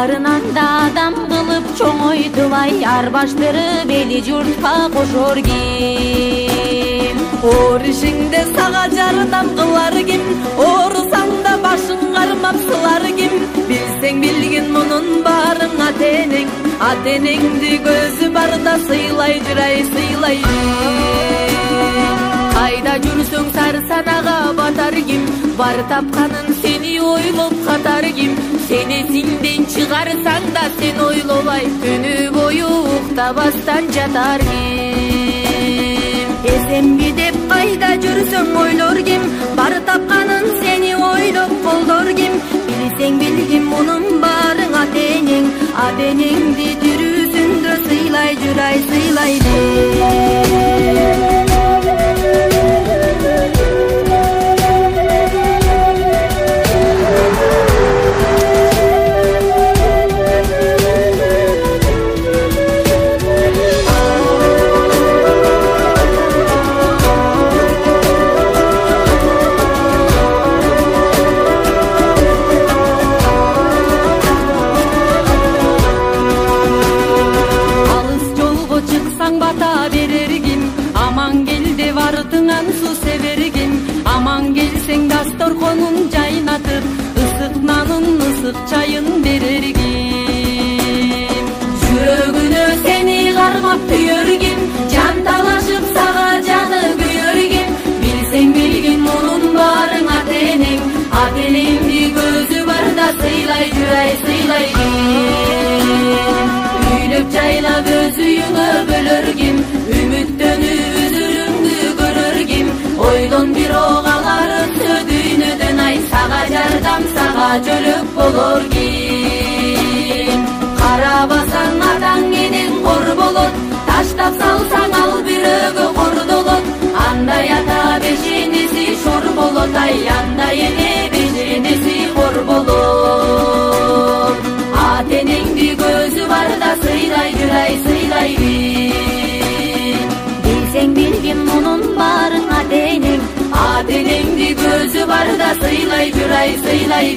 Барынан да адам кылып чоңойтубай, ар баштырып эли журтка кошор ким? Оор ишиңде сага жардам кылар ким? Оорусаң да башың кармап сылар ким? Билсең билгин мунун баарын ата-энең, ата-энеңди көзү барда сыйлай жүрай, сыйлай. Кайда жүрсөң сары санага батар ким? Бар тапканын сени ойлоп катар ким? Сени эсиңден чыгарсаң да сен ойлобай, күнү бою уктабастан жатар ким? Эсемби деп кайда жүрсөң ойлор ким? Бар тапканын сени ойлоп колдор ким? Билсең билгин мунун баарын ата-энең, ата-энеңди тирүүсүндө сыйлай жүрай, сыйлай. Dastorkonun jaynatıp, ısık nanın ısık çayın berergin. Жүрөгүнө seni кармап түйөргин, жанталашып сага жаны күйөргин. Билсең билгин мунун баарын ата-энең, ата-энеңди көзү барда сыйлай жүрай, сыйлай. Үйлөп жайлап өз үйүңө бөлөргин, үмүттөнүп үзүрүңдү көрөргин. Ойлон бир огаларын сөдүйнөдөн ай, сага жардам сага жөлөк болор ким? Карабасаң атаң энең кор болот, таштап салсаң ал бирөөгө кордолот. Андай ата бешенеси шор болот, ай, андай эне бешенеси кор болот. Ата-энеңди көзү барда сыйлай жүрай, сыйлай. Билсең билгин мунун баарын ата-энең, ата-энеңди көзү барда сыйлай жүрай, сыйлай.